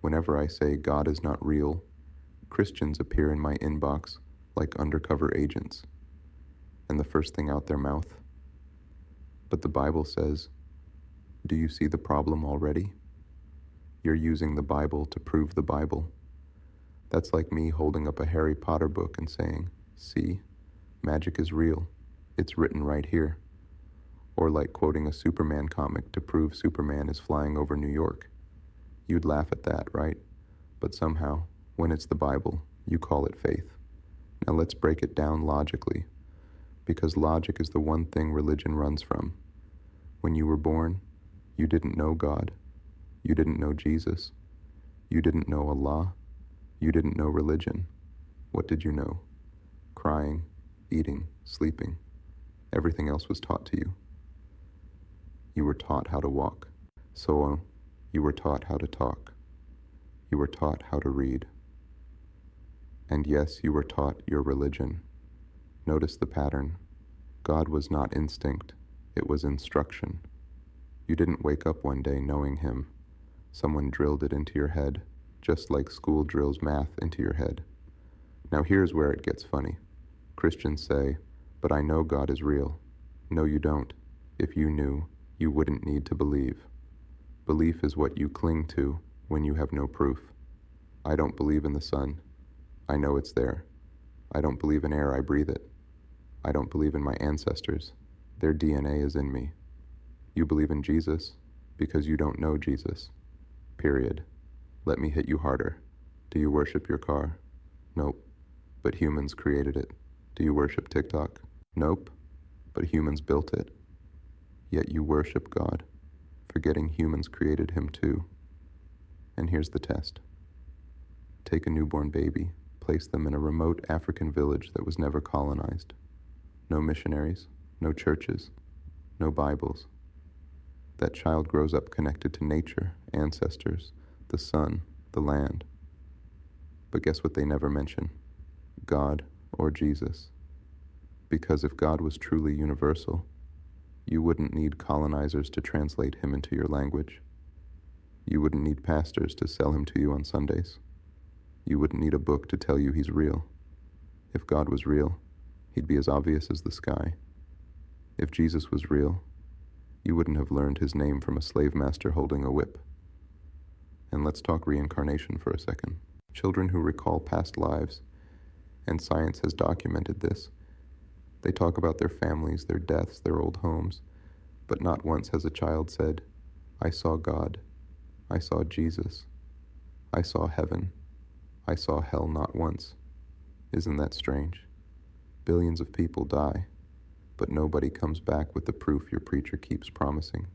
Whenever I say God is not real, Christians appear in my inbox like undercover agents, and the first thing out their mouth. But the Bible says, do you see the problem already? You're using the Bible to prove the Bible. That's like me holding up a Harry Potter book and saying, see, magic is real. It's written right here. Or like quoting a Superman comic to prove Superman is flying over New York. You'd laugh at that, right? But somehow, when it's the Bible, you call it faith. Now let's break it down logically, because logic is the one thing religion runs from. When you were born, you didn't know God. You didn't know Jesus. You didn't know Allah. You didn't know religion. What did you know? Crying, eating, sleeping. Everything else was taught to you. You were taught how to walk. So you were taught how to talk. You were taught how to read. And yes, you were taught your religion. Notice the pattern. God was not instinct. It was instruction. You didn't wake up one day knowing him. Someone drilled it into your head, just like school drills math into your head. Now here's where it gets funny. Christians say, but I know God is real. No, you don't. If you knew, you wouldn't need to believe. Belief is what you cling to when you have no proof. I don't believe in the sun. I know it's there. I don't believe in air, I breathe it. I don't believe in my ancestors. Their DNA is in me. You believe in Jesus because you don't know Jesus. Period. Let me hit you harder. Do you worship your car? Nope. But humans created it. Do you worship TikTok? Nope. But humans built it. Yet you worship God, forgetting humans created him too. And here's the test. Take a newborn baby, place them in a remote African village that was never colonized. No missionaries, no churches, no Bibles. That child grows up connected to nature, ancestors, the sun, the land. But guess what they never mention? God or Jesus. Because if God was truly universal, you wouldn't need colonizers to translate him into your language. You wouldn't need pastors to sell him to you on Sundays. You wouldn't need a book to tell you he's real. If God was real, he'd be as obvious as the sky. If Jesus was real, you wouldn't have learned his name from a slave master holding a whip. And let's talk reincarnation for a second. Children who recall past lives, and science has documented this, they talk about their families, their deaths, their old homes, but not once has a child said, I saw God, I saw Jesus, I saw heaven, I saw hell not once. Isn't that strange? Billions of people die, but nobody comes back with the proof your preacher keeps promising.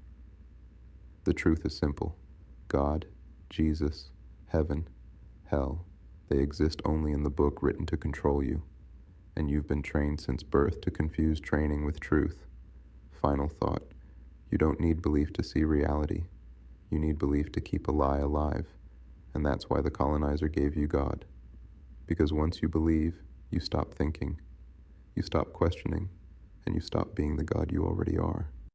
The truth is simple. God, Jesus, heaven, hell, they exist only in the book written to control you. And you've been trained since birth to confuse training with truth. Final thought, you don't need belief to see reality. You need belief to keep a lie alive. And that's why the colonizer gave you God. Because once you believe, you stop thinking, you stop questioning, and you stop being the God you already are.